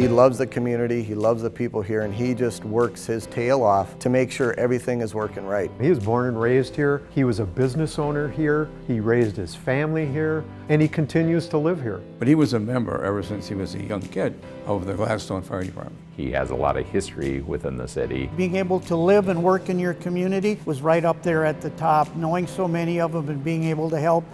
He loves the community, he loves the people here, and he just works his tail off to make sure everything is working right. He was born and raised here. He was a business owner here. He raised his family here, and he continues to live here. But he was a member ever since he was a young kid of the Gladstone Fire Department. He has a lot of history within the city. Being able to live and work in your community was right up there at the top. Knowing so many of them and being able to help.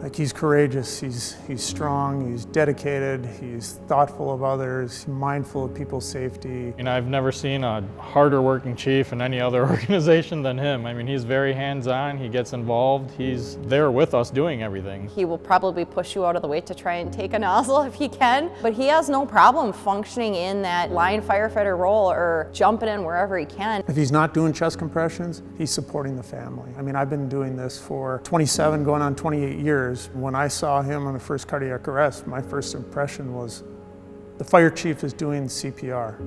Like, he's courageous, he's strong, he's dedicated, he's thoughtful of others, mindful of people's safety. And I've never seen a harder working chief in any other organization than him. I mean, he's very hands-on, he gets involved, he's there with us doing everything. He will probably push you out of the way to try and take a nozzle if he can, but he has no problem functioning in that line firefighter role or jumping in wherever he can. If he's not doing chest compressions, he's supporting the family. I mean, I've been doing this for 27, going on 28 years. When I saw him on the first cardiac arrest, my first impression was the fire chief is doing CPR.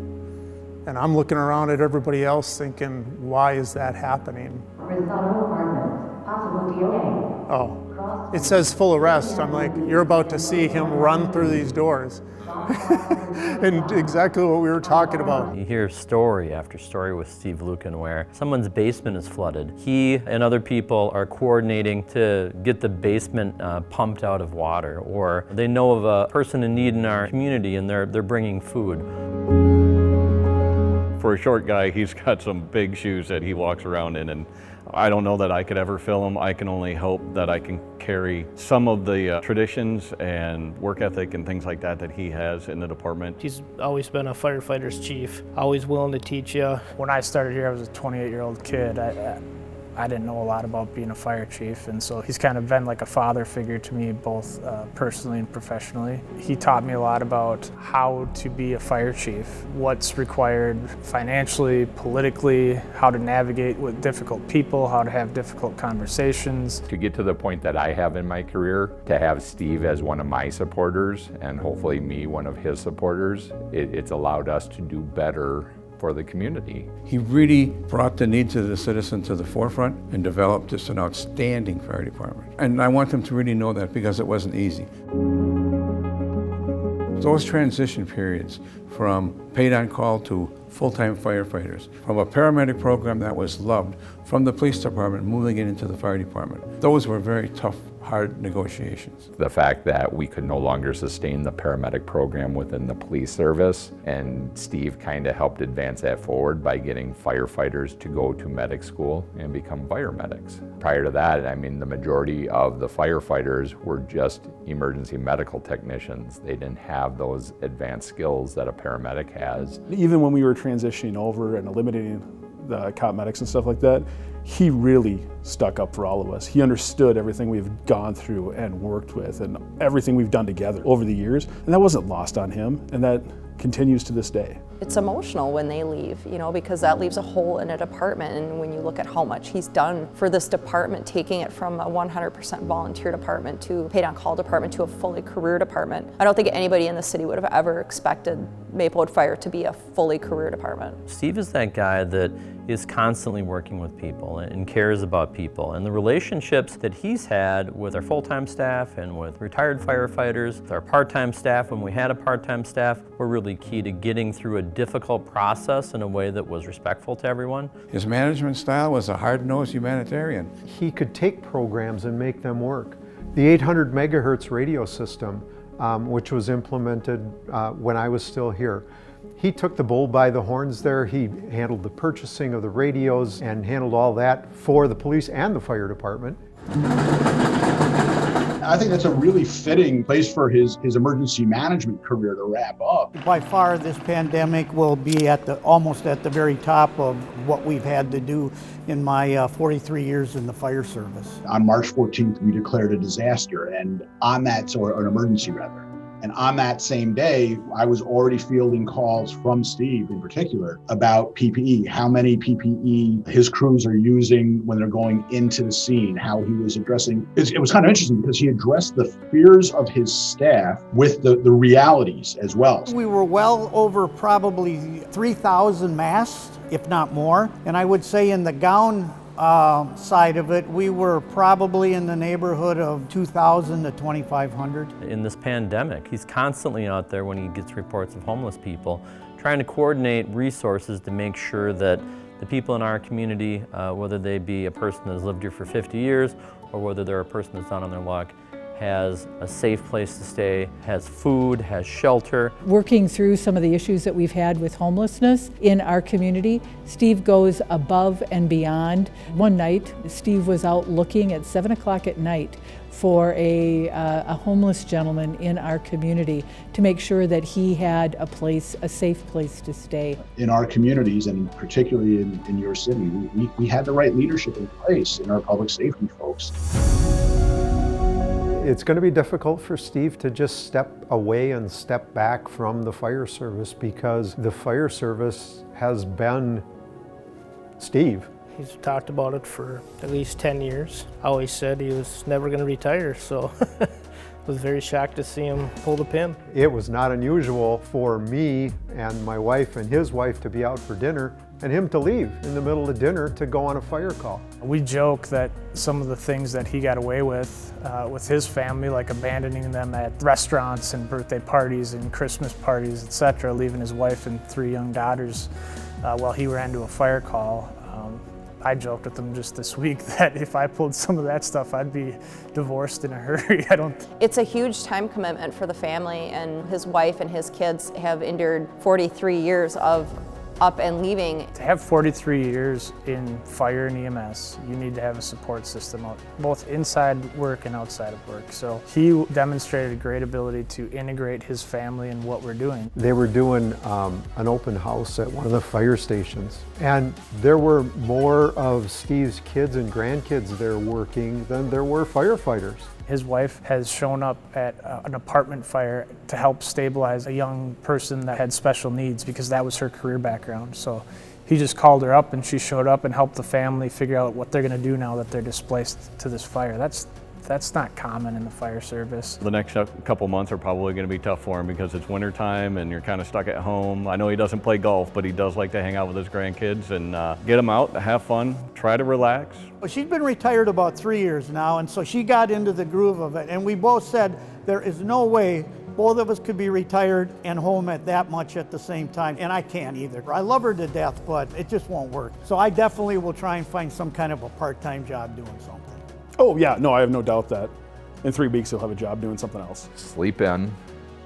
And I'm looking around at everybody else thinking, why is that happening? Oh, it says full arrest. I'm like, you're about to see him run through these doors. And exactly what we were talking about. You hear story after story with Steve Lukin where someone's basement is flooded. He and other people are coordinating to get the basement pumped out of water, or they know of a person in need in our community and they're bringing food. For a short guy, he's got some big shoes that he walks around in, and I don't know that I could ever fill them. I can only hope that I can carry some of the traditions and work ethic and things like that he has in the department. He's always been a firefighter's chief, always willing to teach you. When I started here, I was a 28-year-old kid. I didn't know a lot about being a fire chief, and so he's kind of been like a father figure to me, both personally and professionally. He taught me a lot about how to be a fire chief, what's required financially, politically, how to navigate with difficult people, how to have difficult conversations. To get to the point that I have in my career, to have Steve as one of my supporters and hopefully me one of his supporters, it's allowed us to do better for the community. He really brought the needs of the citizen to the forefront and developed just an outstanding fire department. And I want them to really know that, because it wasn't easy. Those transition periods from paid on call to full-time firefighters, from a paramedic program that was loved, from the police department moving it into the fire department, those were very tough, hard negotiations. The fact that we could no longer sustain the paramedic program within the police service, and Steve kind of helped advance that forward by getting firefighters to go to medic school and become fire medics. Prior to that, I mean, the majority of the firefighters were just emergency medical technicians. They didn't have those advanced skills that a paramedic has. Even when we were transitioning over and eliminating the cop medics and stuff like that, he really stuck up for all of us. He understood everything we've gone through and worked with and everything we've done together over the years, and that wasn't lost on him, and that continues to this day. It's emotional when they leave, you know, because that leaves a hole in a department. And when you look at how much he's done for this department, taking it from a 100% volunteer department to a paid on call department to a fully career department, I don't think anybody in the city would have ever expected Maplewood Fire to be a fully career department. Steve is that guy that is constantly working with people and cares about people, and the relationships that he's had with our full-time staff and with retired firefighters, with our part-time staff when we had a part-time staff, were really key to getting through a difficult process in a way that was respectful to everyone. His management style was a hard-nosed humanitarian. He could take programs and make them work. The 800 megahertz radio system, which was implemented when I was still here, he took the bull by the horns there. He handled the purchasing of the radios and handled all that for the police and the fire department. I think that's a really fitting place for his emergency management career to wrap up. By far, this pandemic will be almost at the very top of what we've had to do in my 43 years in the fire service. On March 14th, we declared a disaster, and on that, or an emergency rather. And on that same day, I was already fielding calls from Steve in particular about PPE, how many PPE his crews are using when they're going into the scene, how he was addressing. It was kind of interesting because he addressed the fears of his staff with the realities as well. We were well over probably 3,000 masks, if not more. And I would say in the gown side of it, we were probably in the neighborhood of 2,000 to 2,500. In this pandemic, he's constantly out there when he gets reports of homeless people, trying to coordinate resources to make sure that the people in our community, whether they be a person that has lived here for 50 years or whether they're a person that's down on their luck, has a safe place to stay, has food, has shelter. Working through some of the issues that we've had with homelessness in our community, Steve goes above and beyond. One night, Steve was out looking at 7 o'clock at night for a homeless gentleman in our community to make sure that he had a safe place to stay. In our communities, and particularly in your city, we had the right leadership in place in our public safety folks. It's going to be difficult for Steve to just step away and step back from the fire service because the fire service has been Steve. He's talked about it for at least 10 years. Always said he was never going to retire, so I was very shocked to see him pull the pin. It was not unusual for me and my wife and his wife to be out for dinner and him to leave in the middle of dinner to go on a fire call. We joke that some of the things that he got away with his family, like abandoning them at restaurants and birthday parties and Christmas parties, etc., leaving his wife and 3 young daughters while he ran to a fire call. I joked with him just this week that if I pulled some of that stuff, I'd be divorced in a hurry. It's a huge time commitment for the family, and his wife and his kids have endured 43 years of up and leaving. To have 43 years in fire and EMS, you need to have a support system, both inside work and outside of work. So he demonstrated a great ability to integrate his family in what we're doing. They were doing an open house at one of the fire stations, and there were more of Steve's kids and grandkids there working than there were firefighters. His wife has shown up at an apartment fire to help stabilize a young person that had special needs because that was her career background. So he just called her up and she showed up and helped the family figure out what they're going to do now that they're displaced to this fire. That's not common in the fire service. The next couple months are probably going to be tough for him because it's winter time and you're kind of stuck at home. I know he doesn't play golf, but he does like to hang out with his grandkids and get him out, have fun, try to relax. Well, she's been retired about 3 years now, and so she got into the groove of it. And we both said there is no way both of us could be retired and home at that much at the same time, and I can't either. I love her to death, but it just won't work. So I definitely will try and find some kind of a part-time job doing something. Oh yeah, no, I have no doubt that in 3 weeks he'll have a job doing something else. Sleep in,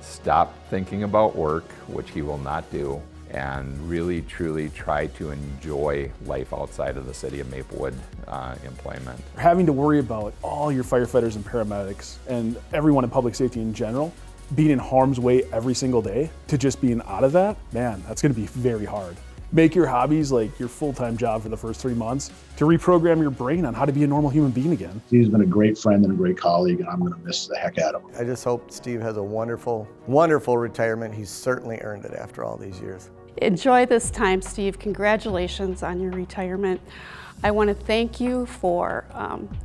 stop thinking about work, which he will not do, and really truly try to enjoy life outside of the city of Maplewood employment. Having to worry about all your firefighters and paramedics and everyone in public safety in general being in harm's way every single day to just being out of that, man, that's gonna be very hard. Make your hobbies like your full-time job for the first 3 months to reprogram your brain on how to be a normal human being again. Steve's been a great friend and a great colleague, and I'm going to miss the heck out of him. I just hope Steve has a wonderful, wonderful retirement. He's certainly earned it after all these years. Enjoy this time, Steve. Congratulations on your retirement. I want to thank you for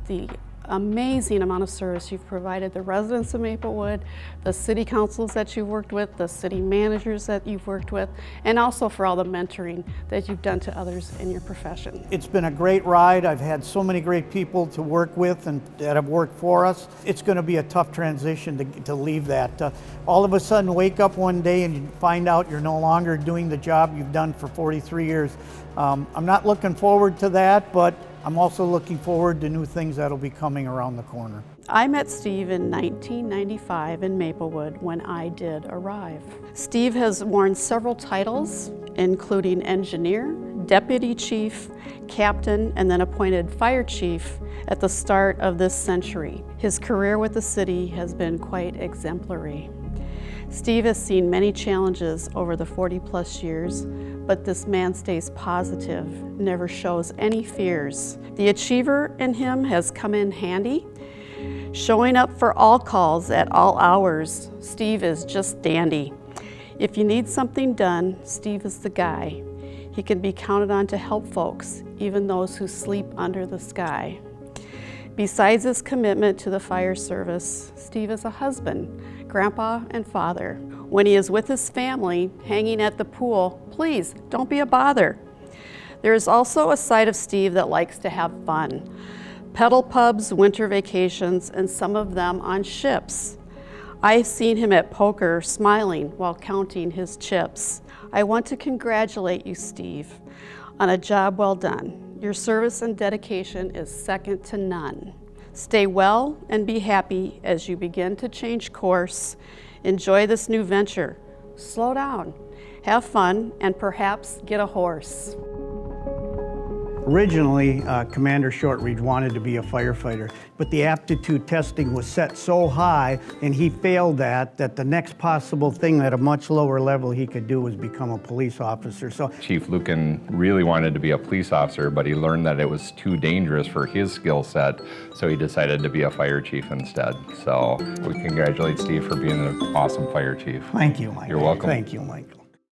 the amazing amount of service you've provided the residents of Maplewood, the city councils that you've worked with, the city managers that you've worked with, and also for all the mentoring that you've done to others in your profession. It's been a great ride. I've had so many great people to work with and that have worked for us. It's going to be a tough transition to leave that. All of a sudden wake up one day and you find out you're no longer doing the job you've done for 43 years. I'm not looking forward to that, but I'm also looking forward to new things that'll be coming around the corner. I met Steve in 1995 in Maplewood when I did arrive. Steve has worn several titles, including engineer, deputy chief, captain, and then appointed fire chief at the start of this century. His career with the city has been quite exemplary. Steve has seen many challenges over the 40-plus years, but this man stays positive, never shows any fears. The achiever in him has come in handy. Showing up for all calls at all hours, Steve is just dandy. If you need something done, Steve is the guy. He can be counted on to help folks, even those who sleep under the sky. Besides his commitment to the fire service, Steve is a husband, grandpa, and father. When he is with his family, hanging at the pool, please don't be a bother. There is also a side of Steve that likes to have fun. Pedal pubs, winter vacations, and some of them on ships. I've seen him at poker smiling while counting his chips. I want to congratulate you, Steve, on a job well done. Your service and dedication is second to none. Stay well and be happy as you begin to change course. Enjoy this new venture. Slow down, have fun, and perhaps get a horse. Originally, Commander Shortreed wanted to be a firefighter, but the aptitude testing was set so high, and he failed that the next possible thing at a much lower level he could do was become a police officer. So Chief Lukin really wanted to be a police officer, but he learned that it was too dangerous for his skill set, so he decided to be a fire chief instead. So we congratulate Steve for being an awesome fire chief. Thank you, Michael. You're welcome. Thank you, Michael.